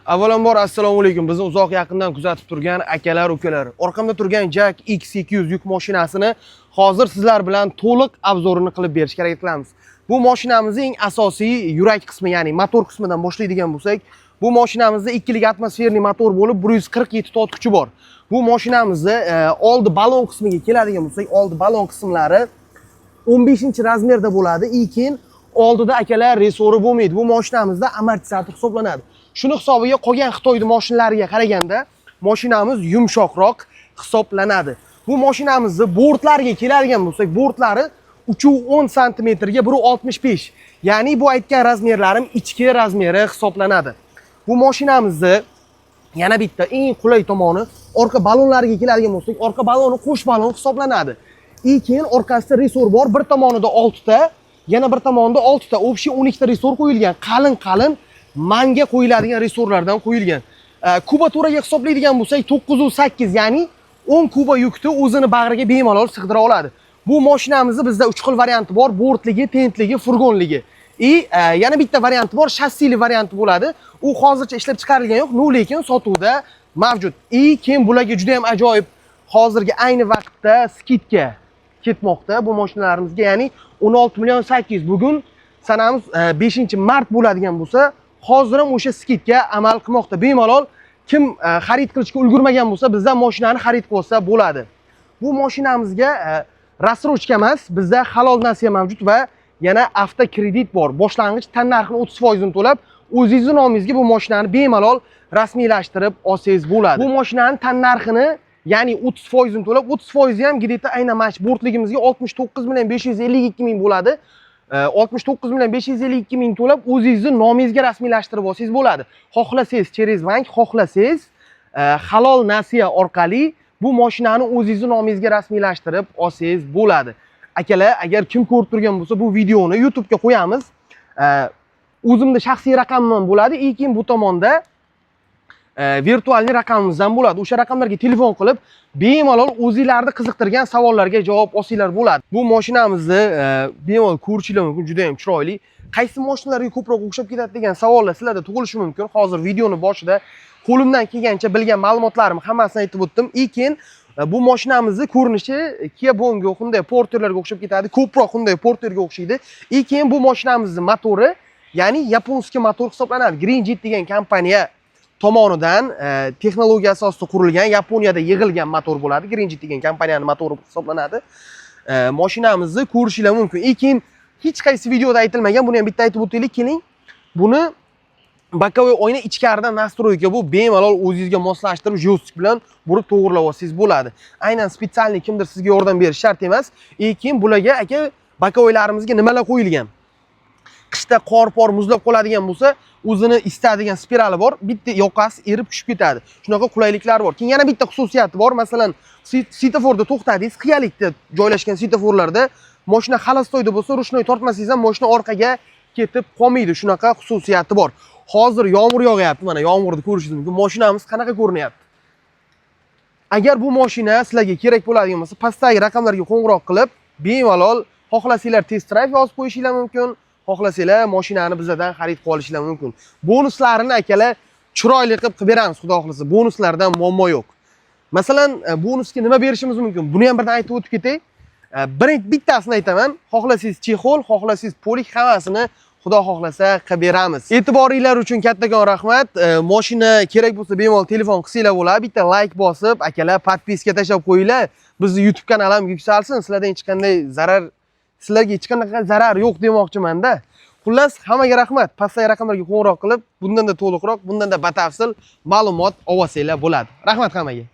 Avvalambor assalomu alaykum. Bizni uzoq yaqindan kuzatib turgan akalar, ukalar. Orqamda turgan Jack X200 yuk mashinasini hozir sizlar bilan to'liq obzorini qilib berishga harakat qilamiz. Bu mashinamizning asosiy yurak qismi, ya'ni motor qismidan boshlaydigan bo'lsak, bu mashinamizda 2 lik atmosferli motor bo'lib 147 ta ot kuchi bor. Bu mashinamizda oldi balon qismiga keladigan bo'lsak, oldi balon qismlari 15-razmerda bo'ladi. Keyin oldida akalar resori bo'lmaydi. Bu mashinamizda amortizator hisoblanadi. Shuni hisobiga qolgan Xitoyning mashinalariga qaraganda mashinamiz yumshoqroq hisoblanadi. Bu mashinamizning bortlariga keladigan bo'lsak, bortlari 310 sm ga 165. Ya'ni bu aytgan razmerlarim ichki razmeri hisoblanadi. Bu mashinamizning yana bitta eng qulay tomoni orqa balonlariga keladigan bo'lsak, orqa baloni qo'sh balon hisoblanadi. Keyin orqasida resor bor, bir tomonida 6 ta, yana bir tomonida 6 ta, общий 12 ta resor qo'yilgan. Qalin manga qo'yiladigan resorlardan qo'yilgan. Kubaturaga hisoblaydigan bo'lsak 908, ya'ni 10 kuba yukni o'zini bag'riga bemalol sig'dira oladi. Bu mashinamizda bizda 3 xil varianti bor: bortligi, tentligi, furgonligi. Yana bitta varianti bor, shassili varianti bo'ladi. U hozircha ishlab chiqarilgan yo'q, lekin sotuvda mavjud. Keyin bularga juda ham ajoyib hozirgi ayni vaqtda skidka ketmoqda bu mashinalarimizga, ya'ni 16 million 800. Bugun sanamiz 5-mart bo'ladigan bo'lsa, hozir ham o'sha skidga amal qilmoqda. Bemalol kim xarid qilishga ulgurmagan bo'lsa, bizdan mashinani xarid qilsa bo'ladi. Bu mashinamizga rassrochka emas, bizda halol nasiya mavjud va yana avtokredit bor. Boshlang'ich tannarxini 30% ni to'lab, o'zingizning nomingizga bu mashinani bemalol rasmiylashtirib olsangiz bo'ladi. Bu mashinani tannarxini, ya'ni 30% ni to'lab, 30% ham gideta aynan mana shu bortligimizga 69.552 ming bo'ladi. 69.552 ming to'lab o'zingizning nomingizga rasmiylashtirib olsangiz bo'ladi. Xohlasangiz через bank, xohlasangiz halol nasiya orqali bu mashinani o'zingizning nomingizga rasmiylashtirib olsangiz bo'ladi. Akalar, agar kim ko'rib turgan bo'lsa, bu videoni YouTube ga qo'yamiz. O'zimda shaxsiy raqamim bo'ladi, keyin bu tomonda virtual raqamimizdan bo'ladi. O'sha raqamlarga telefon qilib, bemalol o'zingizlarni qiziqtirgan savollarga javob olsanglar bo'ladi. Bu mashinamizni bemalol ko'rishinglar mumkin, juda ham chiroyli. Qaysi mashinalarga ko'proq o'xshab ketadi degan savollar sizlarda tug'ilishi mumkin. Hozir videoni boshida qo'limdan kelgancha bilgan ma'lumotlarimni hammasini aytib o'tdim. Keyin bu mashinamizning ko'rinishi Kia Bongo, Hyundai Porterlarga o'xshab ketadi. Ko'proq Hyundai Porterga o'xshaydi. Keyin bu mashinamizning motori, ya'ni yaponskiy motor hisoblanadi. Green Jet degan kompaniya tomonidan texnologiya asosida qurilgan, Yaponiyada yig'ilgan motor bo'ladi. Green Jet degan kompaniyaning motori hisoblanadi. Mashinamizni ko'rishinglar mumkin. Keyin hech qaysi videoda aytilmagan, buni ham bitta aytib o'taylik. Keling, buni bokovoy oyna ichkaridan nastroyka, bu bemalol o'zingizga moslashtirib, joystick bilan burib to'g'rilab olsangiz bo'ladi. Aynan spesialniy kimdir sizga yordam berish shart emas. Keyin bularga aka bokovoylarimizga nimalar qo'yilgan? Qishda qor-por muzlab qoladigan bo'lsa, o'zini istadigan spirali bor, bitta yoqasi erib tushib ketadi. Shunaqa qulayliklar bor. Keyin yana bitta xususiyati bor. Masalan, svetoforda to'xtadingiz, qiyalikda joylashgan svetoforlarda mashina xalastoyda bo'lsa, rushnoy tortmasangiz ham mashina orqaga ketib qolmaydi. Shunaqa xususiyati bor. Hozir yomg'ir yog'yapti, mana yomg'irni ko'rishingiz mumkin. Mashinamiz qanaqa ko'rinyapti? Agar bu mashina sizlarga kerak bo'ladigan bo'lsa, pastdagi raqamlarga qo'ng'iroq qilib, bemalol xohlasanglar test drive yozib qo'yishinglar mumkin. Xohlasanglar mashinani bizdan xarid qilib olishinglar mumkin. Bonuslarini akalar chiroyli qilib beramiz, xudo xolasa. Bonuslardan muammo yo'q. Masalan, bonusga nima berishimiz mumkin? Buni ham birdan aytib o'tib ketay. Bittasini aytaman. Xohlasangiz chexol, xohlasangiz polik, hammasini xudo xohlasa qilib beramiz. E'tiboringlar uchun kattakon rahmat. Mashina kerak bo'lsa bemalol telefon qilsanglar bo'ladi. Bitta like bosib, akalar podpiska tashlab qo'yinglar. Bizning YouTube kanalim yuksalsin. Sizlardan hech qanday sizlarga hech qanaqa zarar yo'q demoqchiman-da. Xullas, hammaga rahmat. Pastdagi raqamlarga qo'ng'iroq qilib, bundan da to'liqroq, bundan da batafsil ma'lumot olsanglar bo'ladi. Rahmat hammaga.